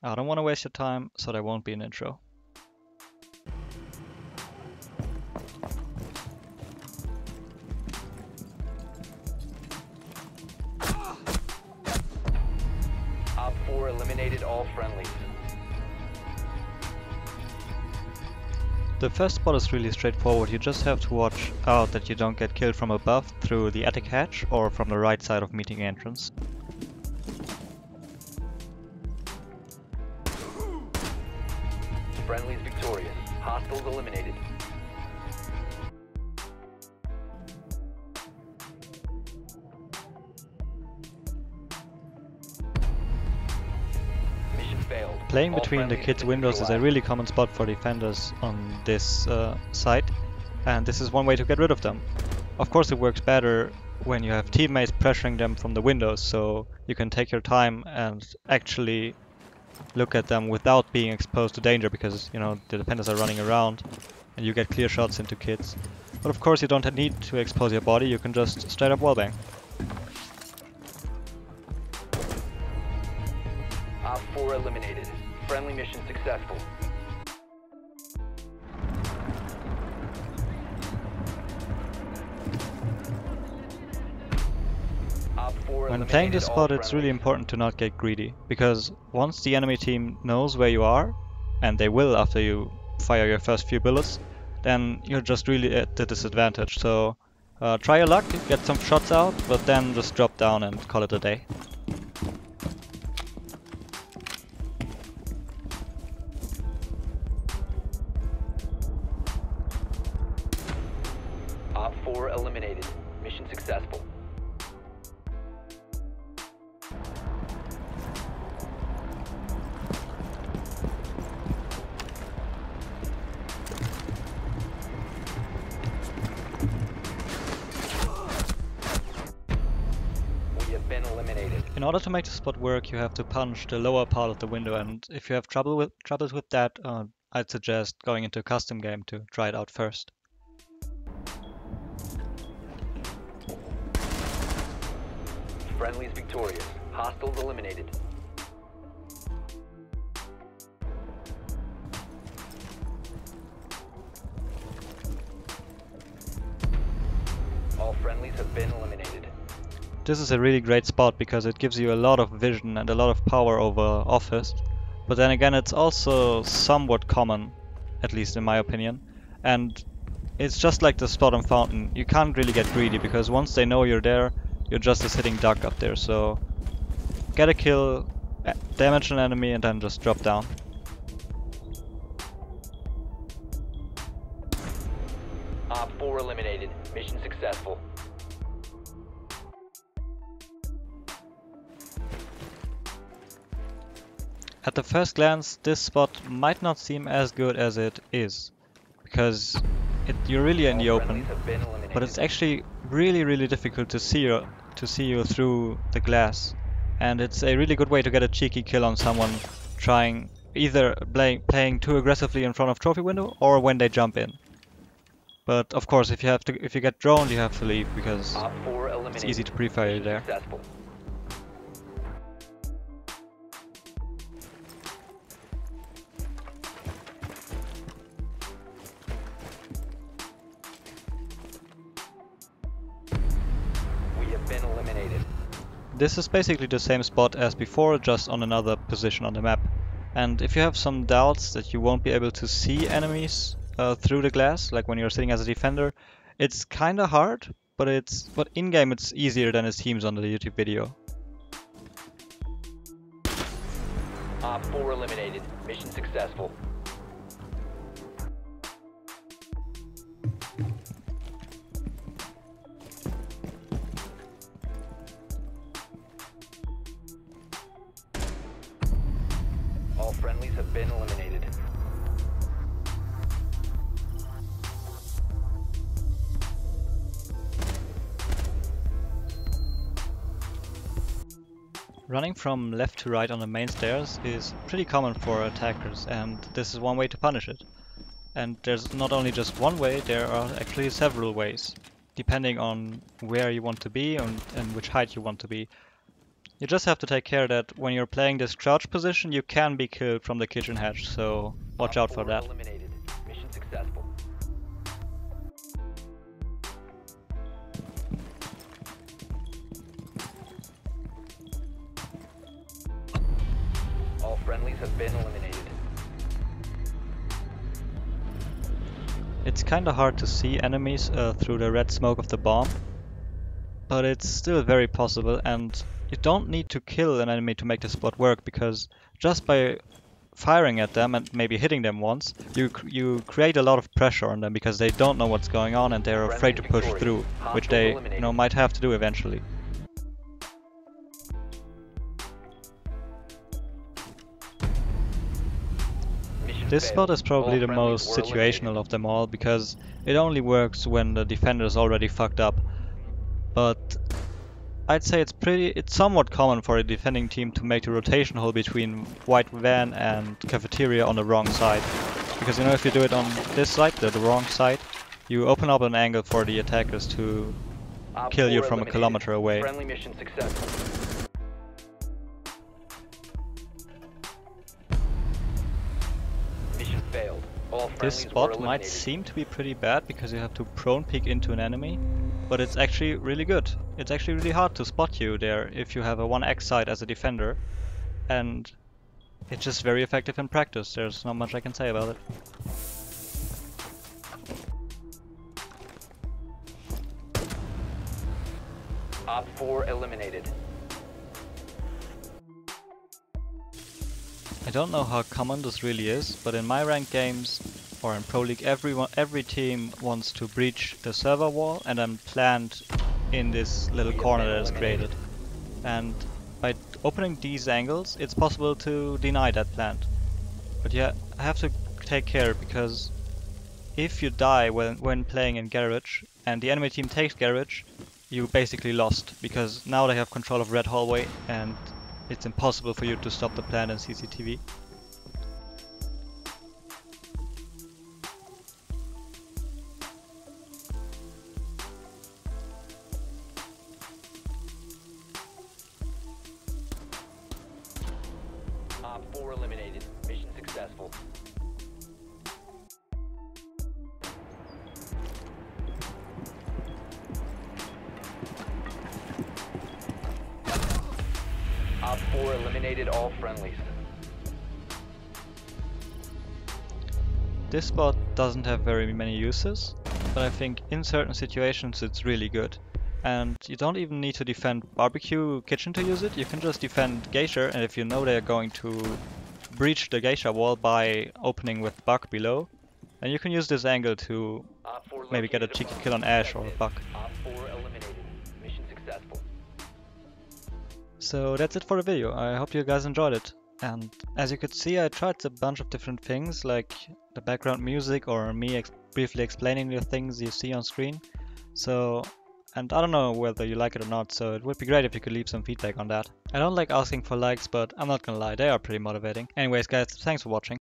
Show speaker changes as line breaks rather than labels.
I don't want to waste your time, so there won't be an intro.
Op 4 eliminated all friendlies.
The first spot is really straightforward. You just have to watch out that you don't get killed from above through the attic hatch or from the right side of meeting entrance.
Friendlies victorious. Hostiles eliminated. Mission failed.
Playing
All
between the
friendlies
kids'
have been
windows is a
neutralized.
really common spot for defenders on this site, and this is one way to get rid of them. Of course, it works better when you have teammates pressuring them from the windows, so you can take your time and actually look at them without being exposed to danger, because you know the defenders are running around and you get clear shots into kids. But of course you don't need to expose your body, you can just straight up wallbang.
Op 4 eliminated. Friendly mission successful. Op 4
When playing this
eliminated all
spot, it's really
friendlies.
important to not get greedy, because once the enemy team knows where you are, and they will after you fire your first few bullets, then you're just really at the disadvantage. So try your luck, get some shots out, but then just drop down and call it a day.
Op 4 eliminated. Mission successful. We have been eliminated.
In order to make the spot work, you have to punch the lower part of the window, and if you have troubles with that, I'd suggest going into a custom game to try it out first.
Friendlies victorious. Hostiles eliminated. All friendlies have been eliminated.
This is a really great spot because it gives you a lot of vision and a lot of power over office, but then again it's also somewhat common, at least in my opinion, and it's just like the spot on Fountain. You can't really get greedy because once they know you're there, you're just a sitting duck up there, so get a kill, damage an enemy, and then just drop down.
Op 4 eliminated. Mission successful.
At the first glance, this spot might not seem as good as it is, because you're really in the
All
open,
friendlies have been eliminated.
but it's actually really difficult to see you through the glass, and it's a really good way to get a cheeky kill on someone trying either playing too aggressively in front of trophy window or when they jump in. But of course, if you get droned, you have to leave because
Op 4 eliminated.
it's easy to pre-fire you there.
Successful. We have been eliminated.
This is basically the same spot as before, just on another position on the map. And if you have some doubts that you won't be able to see enemies through the glass, like when you're sitting as a defender, it's kinda hard, but in-game it's easier than it seems on the YouTube video.
Op 4 eliminated. Mission successful. All friendlies have been eliminated.
Running from left to right on the main stairs is pretty common for attackers, and this is one way to punish it. And there's not only just one way, there are actually several ways, depending on where you want to be and which height you want to be. You just have to take care that when you're playing this crouch position, you can be killed from the kitchen hatch, so watch out for that.
Eliminated. Mission successful. All friendlies have been eliminated.
It's kinda hard to see enemies through the red smoke of the bomb, but it's still very possible, and you don't need to kill an enemy to make the spot work, because just by firing at them and maybe hitting them once, you create a lot of pressure on them because they don't know what's going on and they're afraid to push through, which they might have to do eventually. This spot is probably the most situational of them all, because it only works when the defender is already fucked up. But I'd say it's somewhat common for a defending team to make the rotation hole between White Van and Cafeteria on the wrong side. Because if you do it on this side, the wrong side, you open up an angle for the attackers to kill you from a kilometer away.
Friendly mission successful. Mission failed. All
This
friendlies were
spot might
eliminated.
seem to be pretty bad because you have to prone peek into an enemy, but it's actually really good. It's actually really hard to spot you there if you have a 1x side as a defender, and it's just very effective in practice. There's not much I can say about it.
Op 4 eliminated.
I don't know how common this really is, but in my ranked games or in Pro League, every team wants to breach the server wall and then plant in this little corner that is created. And by opening these angles, it's possible to deny that plant. But you have to take care, because if you die when playing in Garage and the enemy team takes Garage, you basically lost, because now they have control of Red Hallway and it's impossible for you to stop the plant in CCTV.
Op 4 eliminated. Mission successful. Op 4 eliminated all friendlies.
This spot doesn't have very many uses, but I think in certain situations it's really good. And you don't even need to defend Barbecue Kitchen to use it, you can just defend Geisha, and if you know they're going to breach the Geisha wall by opening with Buck below, then you can use this angle to
Op 4
maybe get a
located
cheeky
bomb.
kill on Ash or Buck.
Op 4 eliminated. Mission successful.
So that's it for the video. I hope you guys enjoyed it. And as you could see, I tried a bunch of different things, like the background music or me briefly explaining the things you see on screen. And I don't know whether you like it or not, so it would be great if you could leave some feedback on that. I don't like asking for likes, but I'm not gonna lie, they are pretty motivating. Anyways guys, thanks for watching.